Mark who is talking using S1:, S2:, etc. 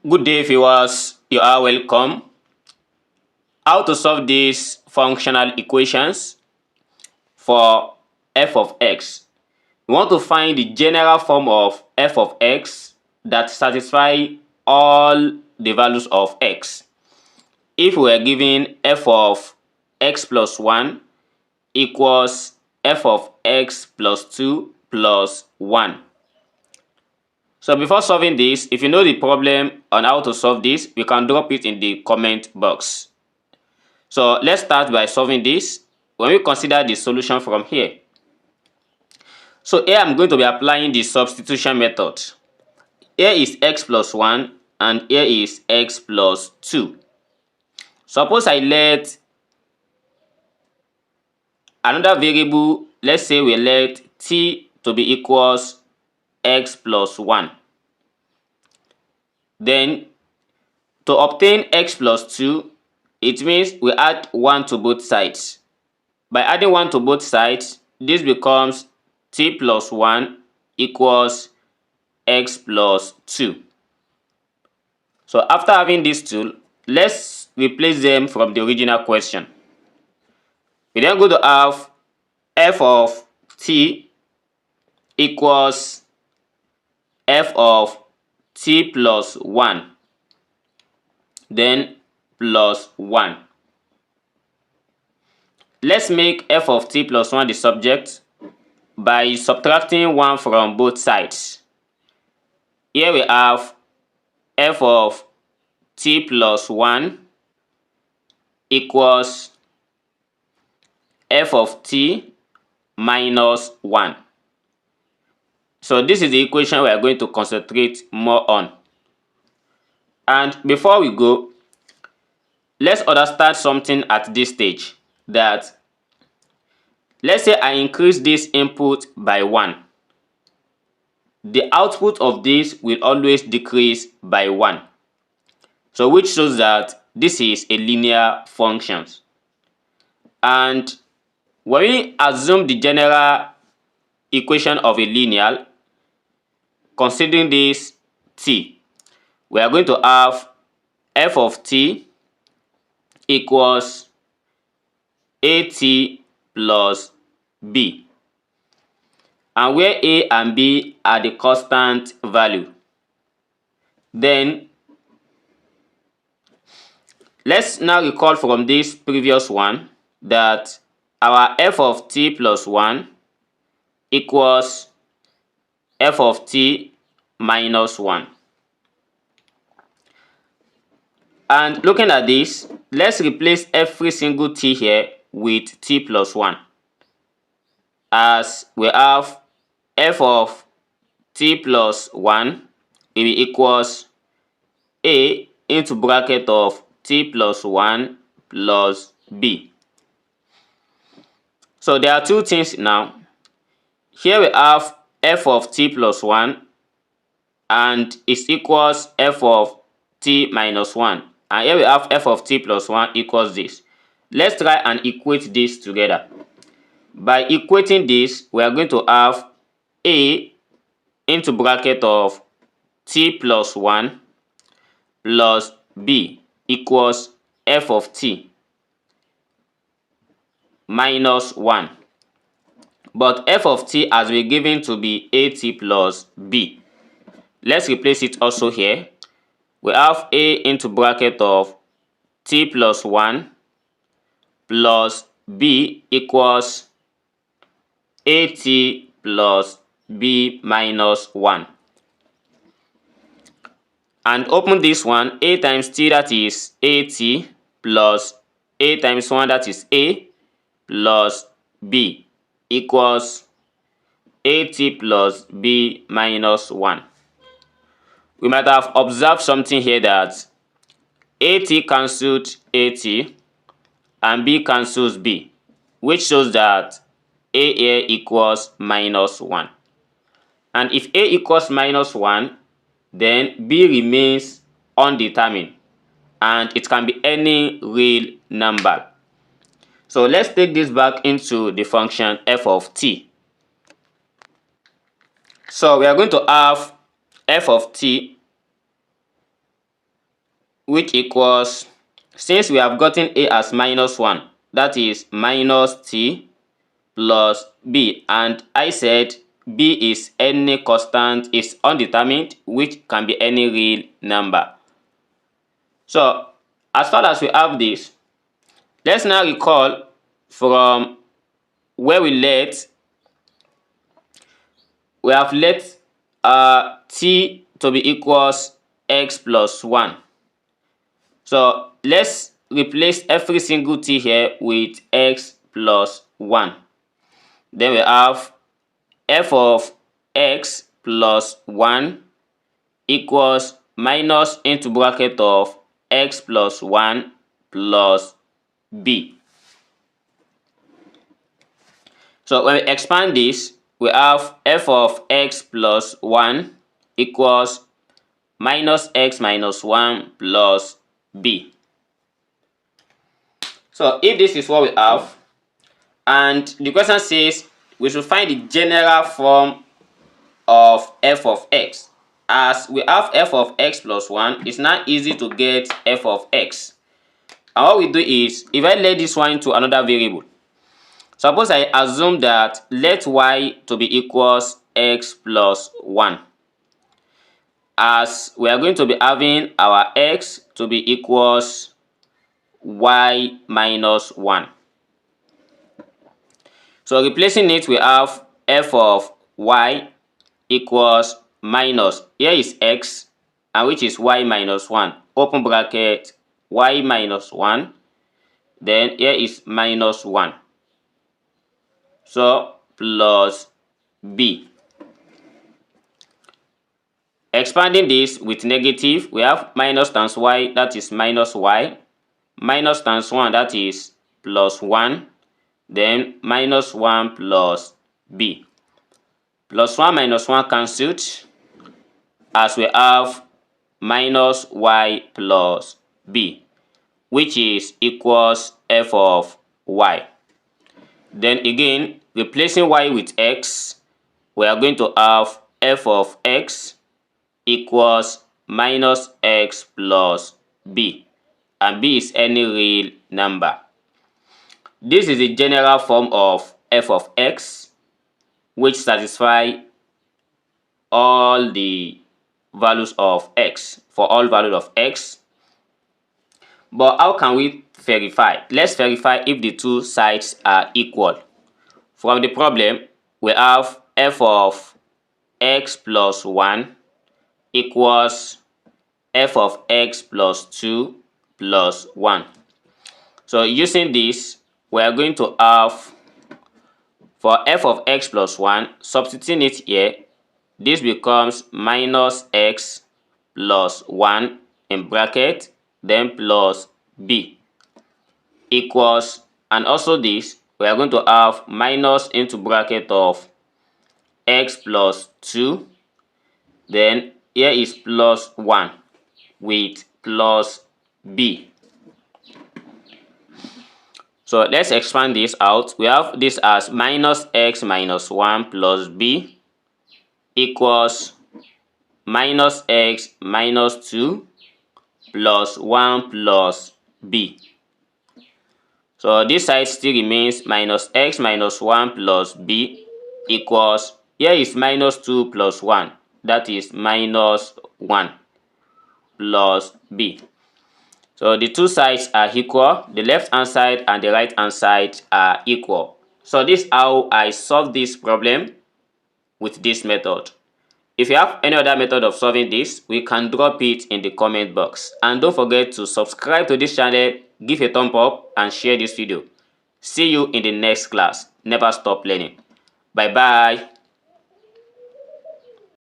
S1: Good day, viewers. You are welcome. How to solve these functional equations for f of x. We want to find the general form of f of x that satisfy all the values of x. If we are given f of x plus 1 equals f of x plus 2 plus 1. So before solving this, if you know the problem on how to solve this, you can drop it in the comment box. So let's start by solving this when we consider the solution from here. So here I'm going to be applying the substitution method. Here is x plus 1 and here is x plus 2. Suppose I let another variable, let's say we let t to be equals x plus 1. Then to obtain x plus 2, it means we add 1 to both sides. By adding 1 to both sides, this becomes t plus 1 equals x plus 2. So after having these two, let's replace them from the original question. We then go to have f of t equals f of t plus 1, then plus 1. Let's make f of t plus 1 the subject by subtracting 1 from both sides. Here we have f of t plus 1 equals f of t minus 1. So this is the equation we are going to concentrate more on. And before we go, let's understand something at this stage, that let's say I increase this input by 1. The output of this will always decrease by 1. So which shows that this is a linear function. And when we assume the general equation of a linear, considering this t, we are going to have f of t equals at plus b, and where a and b are the constant value. Then let's now recall from this previous one that our f of t plus 1 equals f of t minus 1. And looking at this, let's replace every single t here with t plus 1, as we have f of t plus 1 will be equals a into bracket of t plus 1 plus b. So there are two things now. Here we have f of t plus 1 and it equals f of t minus 1. And here we have f of t plus 1 equals this. Let's try and equate this together. By equating this, we are going to have a into bracket of t plus 1 plus b equals f of t minus 1. But f of t has been given to be at plus b. Let's replace it also here. We have a into bracket of t plus 1 plus b equals at plus b minus 1. And open this one, a times t, that is at, plus a times 1, that is a, plus b equals at plus b minus 1. We might have observed something here, that at cancelled at and b cancels b, which shows that a here equals minus 1. And if a equals minus 1, then b remains undetermined and it can be any real number. So let's take this back into the function f of t. So we are going to have f of t which equals, since we have gotten a as -1, that is minus t plus b, and I said b is any constant, is undetermined, which can be any real number. So as far as we have this, let's now recall from where we have let t to be equals x plus 1. So let's replace every single t here with x plus 1. Then we have f of x plus 1 equals minus into bracket of x plus 1 plus b. So when we expand this, we have f of x plus 1 equals minus x minus 1 plus b. So if this is what we have, and the question says we should find the general form of f of x. As we have f of x plus 1, it's not easy to get f of x. And what we do is, if I let this one into another variable, suppose I assume that let y to be equals x plus 1. As we are going to be having our x to be equals y minus 1. So replacing it, we have f of y equals minus, here is x, and which is y minus 1, open bracket, y minus 1, then here is minus 1. So plus b. Expanding this with negative, we have minus times y, that is minus y, minus times 1, that is plus 1, then minus 1 plus b. Plus 1 minus 1 cancelled, as we have minus y plus b, which is equals f of y. Then again, replacing y with x, we are going to have f of x equals minus x plus b, and b is any real number. This is the general form of f of x, which satisfy all the values of x, for all values of x. But how can we verify? Let's verify if the two sides are equal. From the problem, we have f of x plus 1 equals f of x plus 2 plus 1. So using this, we are going to have, for f of x plus 1, substituting it here, this becomes minus x plus 1 in bracket, then plus b equals, and also this, we are going to have minus into bracket of x plus 2, then here is plus 1 with plus b. So let's expand this out. We have this as minus x minus 1 plus b equals minus x minus 2 plus 1 plus b. So this side still remains minus x minus 1 plus b equals, here is minus 2 plus 1, that is minus 1 plus b. So the two sides are equal, the left hand side and the right hand side are equal. So this is how I solve this problem with this method. If you have any other method of solving this, we can drop it in the comment box. And don't forget to subscribe to this channel, give a thumb up and share this video. See you in the next class. Never stop learning. Bye bye.